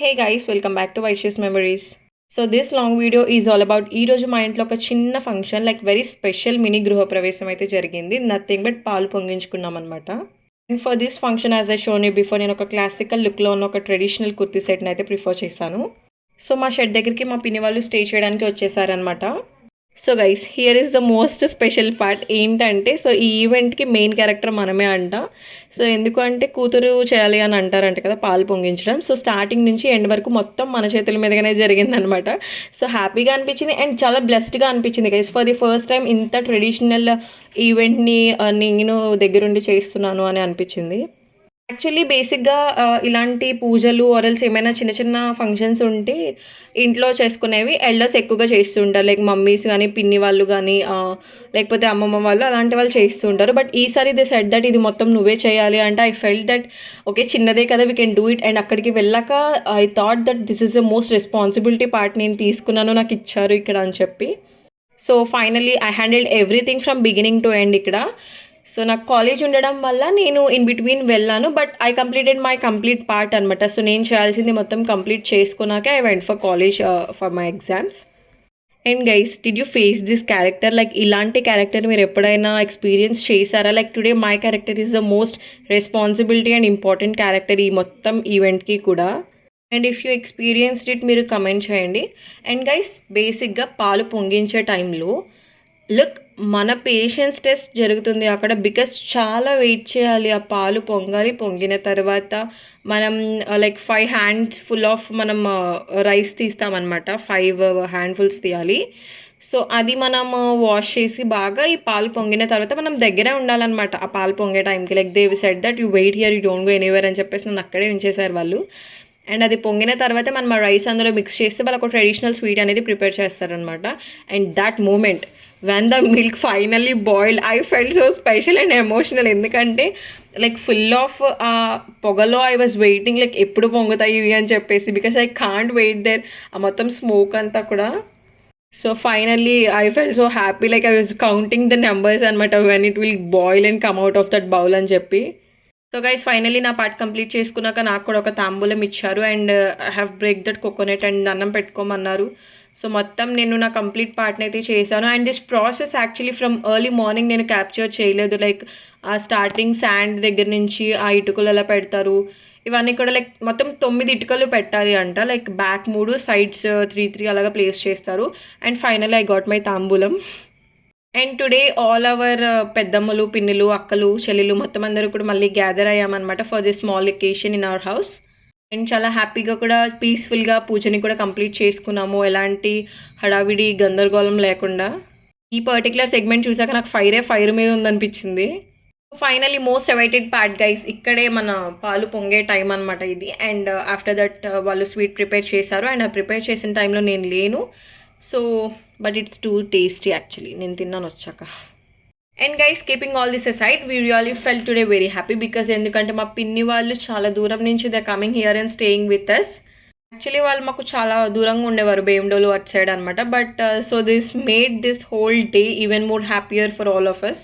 Hey guys, welcome back to Vaish's Memories. So this long video is all about ఈ రోజు మా ఇంట్లో ఒక చిన్న function like very special mini గృహ ప్రవేశం అయితే జరిగింది. నథింగ్ బట్ పాలు పొంగించుకున్నాం అనమాట. And for this function as I shown you before నేను ఒక క్లాసికల్ లుక్లో ఉన్న ఒక ట్రెడిషనల్ కుర్తీ సెట్ని అయితే ప్రిఫర్ చేశాను. సో మా షెడ్ దగ్గరికి మా పిన్ని వాళ్ళు స్టే చేయడానికి వచ్చేసారనమాట. So guys here is the most special part ఏంటంటే సో ఈ ఈవెంట్కి మెయిన్ క్యారెక్టర్ మనమే అంట. సో ఎందుకు అంటే కూతురు చేయాలి అని అంటారంట కదా పాలు పొంగించడం. సో స్టార్టింగ్ నుంచి ఎండ్ వరకు మొత్తం మన చేతుల మీదగానే జరిగిందనమాట. సో హ్యాపీగా అనిపించింది అండ్ చాలా బ్లెస్డ్గా అనిపించింది guys. For the first time ఇంత ట్రెడిషనల్ ఈవెంట్ని నేను దగ్గరుండి చేస్తున్నాను అని అనిపించింది. యాక్చువల్లీ బేసిక్‌గా ఇలాంటి పూజలు ఆరెల్స్ ఏమైనా చిన్న చిన్న ఫంక్షన్స్ ఉంటే ఇంట్లో చేసుకునేవి ఎల్డర్స్ ఎక్కువగా చేస్తూ ఉంటారు. లైక్ మమ్మీస్ గానీ, పిన్ని వాళ్ళు గానీ లేకపోతే అమ్మమ్మ వాళ్ళు అలాంటి వాళ్ళు చేస్తూ ఉంటారు. బట్ ఈసారి దే సెడ్ దట్ ఇది మొత్తం నువ్వే చేయాలి అంటే ఐ ఫెల్ట్ దట్ ఓకే చిన్నదే కదా we can do it. And అక్కడికి వెళ్ళాక I thought that this is the most responsibility part నేను తీసుకున్నాను నాకు ఇచ్చారు ఇక్కడ అని చెప్పి. So finally I handled everything from beginning to end ఇక్కడ. సో నాకు కాలేజ్ ఉండడం వల్ల నేను ఇన్ బిట్వీన్ వెళ్ళాను. But I completed my complete part అనమాట. సో నేను చేయాల్సింది మొత్తం కంప్లీట్ చేసుకున్నాకే I went for college for my exams. And guys did you face this character like ఇలాంటి క్యారెక్టర్ మీరు ఎప్పుడైనా ఎక్స్పీరియన్స్ చేశారా? Like today my character is the most responsibility and important character ఈ మొత్తం ఈవెంట్కి కూడా. And if you experienced it మీరు comment చేయండి. అండ్ గైస్ బేసిక్గా పాలు పొంగించే టైంలో లుక్ మన పేషెన్స్ టెస్ట్ జరుగుతుంది అక్కడ. బికాస్ చాలా వెయిట్ చేయాలి, ఆ పాలు పొంగాలి. పొంగిన తర్వాత మనం లైక్ 5 హ్యాండ్స్ ఫుల్ ఆఫ్ మనం రైస్ తీస్తామన్నమాట. 5 హ్యాండ్ఫుల్స్ తీయాలి. సో అది మనం వాష్ చేసి బాగా ఈ పాలు పొంగిన తర్వాత మనం దగ్గరే ఉండాలన్నమాట ఆ పాలు పొంగే టైంకి. Like they said that you wait here you don't go anywhere అని చెప్పేసి నన్ను అక్కడే ఉంచేశారు వాళ్ళు. అండ్ అది పొంగిన తర్వాత మనం ఆ రైస్ అందులో మిక్స్ చేస్తే వాళ్ళు ఒక ట్రెడిషనల్ స్వీట్ అనేది ప్రిపేర్ చేస్తారనమాట. And that moment when the milk finally boiled I felt so special and emotional. ఎందుకంటే లైక్ ఫుల్ ఆఫ్ ఆ పొగలో ఐ వాజ్ వెయిటింగ్ లైక్ ఎప్పుడు పొంగుతాయి ఇవి అని చెప్పేసి. Because I can't wait there ఆ మొత్తం స్మోక్ అంతా కూడా. So finally I fell so happy like I was counting the numbers అనమాట when it will boil and come out of that bowl అని చెప్పి. సో గైస్ ఫైనల్లీ నా part complete చేసుకున్నాక నాకు కూడా ఒక తాంబూలం ఇచ్చారు. And I have break that coconut and అన్నం పెట్టుకోమన్నారు. సో మొత్తం నేను నా కంప్లీట్ పార్ట్ని అయితే చేశాను. And this process actually from early morning నేను క్యాప్చర్ చేయలేదు. లైక్ ఆ స్టార్టింగ్ శాండ్ దగ్గర నుంచి ఆ ఇటుకలు ఎలా పెడతారు ఇవన్నీ కూడా లైక్ మొత్తం 9 ఇటుకలు పెట్టాలి అంట. లైక్ బ్యాక్ 3 సైడ్స్ 3 అలాగా ప్లేస్ చేస్తారు. And finally I got my తాంబూలం. అండ్ టుడే ఆల్ అవర్ పెద్దమ్మలు, పిన్నులు, అక్కలు, చెల్లెలు మొత్తం అందరూ కూడా మళ్ళీ గ్యాదర్ అయ్యామన్నమాట for this small occasion in our house. And చాలా హ్యాపీగా కూడా పీస్ఫుల్గా పూజని కూడా కంప్లీట్ చేసుకున్నాము. ఎలాంటి హడావిడి గందరగోళం లేకుండా. ఈ పర్టికులర్ సెగ్మెంట్ చూసాక నాకు ఫైర్ మీద ఉందనిపించింది. Finally most awaited part guys ఇక్కడే మన పాలు పొంగే టైం అనమాట ఇది. అండ్ ఆఫ్టర్ దట్ వాళ్ళు స్వీట్ ప్రిపేర్ చేశారు. అండ్ ఆ ప్రిపేర్ చేసిన టైంలో నేను లేను. So but it's too tasty actually నేను తిన్నాను వచ్చాక. And guys keeping all this aside we really fell today very happy because ఎందుకంటే మా పిన్ని వాళ్ళు చాలా దూరం నుంచి they coming here and staying with us. Actually వాళ్ళు మాకు చాలా దూరంగా ఉండేవారు భీమడోలు అట్ సైడ్ అనమాట. But so this made this whole day even more happier for all of us.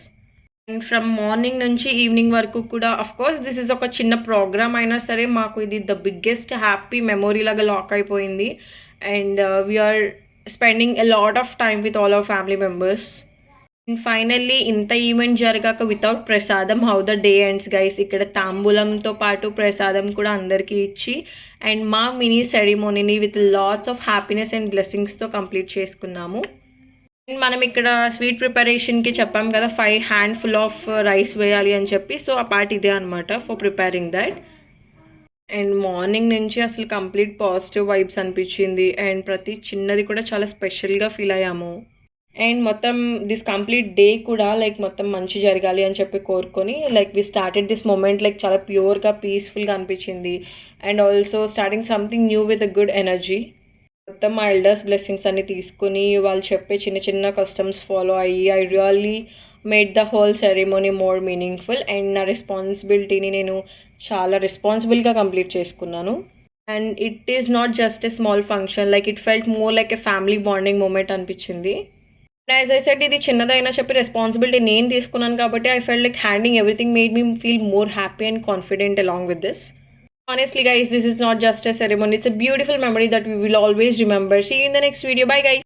And from morning నుంచి ఈవినింగ్ వరకు కూడా అఫ్కోర్స్ దిస్ ఇస్ ఒక చిన్న ప్రోగ్రామ్ అయినా సరే మాకు ఇది ద బిగ్గెస్ట్ హ్యాపీ మెమొరీ లాగా లాక్ అయిపోయింది. And we're spending a lot of time with all our family members. And finally ఇంత ఈవెంట్ జరగాక వితౌట్ ప్రసాదం how the day ends guys. ఇక్కడ తాంబూలంతో పాటు ప్రసాదం కూడా అందరికీ ఇచ్చి అండ్ మా మినీ సెరిమోనీని with lots of happiness and బ్లెస్సింగ్స్తో కంప్లీట్ చేసుకున్నాము. అండ్ మనం ఇక్కడ స్వీట్ ప్రిపరేషన్కి చెప్పాం కదా 5 హ్యాండ్ ఫుల్ ఆఫ్ రైస్ వేయాలి అని చెప్పి. సో ఆ పార్ట్ ఇదే అనమాట for preparing that. And morning నుంచి అసలు కంప్లీట్ పాజిటివ్ వైబ్స్ అనిపించింది. అండ్ ప్రతి చిన్నది కూడా చాలా స్పెషల్గా ఫీల్ అయ్యాము. అండ్ మొత్తం దిస్ కంప్లీట్ డే కూడా లైక్ మొత్తం మంచి జరగాలి అని చెప్పి కోరుకొని like we started this moment like చాలా ప్యూర్గా పీస్ఫుల్గా అనిపించింది. And also starting something new with a good energy. మొత్తం మా ఎల్డర్స్ బ్లెస్సింగ్స్ అన్ని తీసుకుని వాళ్ళు చెప్పే చిన్న చిన్న కస్టమ్స్ ఫాలో అయ్యి I really made the whole ceremony more meaningful. And నా రెస్పాన్సిబిలిటీని నేను చాలా రెస్పాన్సిబుల్గా కంప్లీట్ చేసుకున్నాను. And it is not just a small function like it felt more like a family bonding moment అనిపించింది. యాజ్ ఐ సెడ్ ఇది చిన్నదైనా చెప్పి రెస్పాన్సిబిలిటీ నేను తీసుకున్నాను కాబట్టి I felt like handing everything made me feel more happy and confident along with this. Honestly, guys, this is not just a ceremony. It's a beautiful memory that we will always remember. See you in the next video. Bye, guys.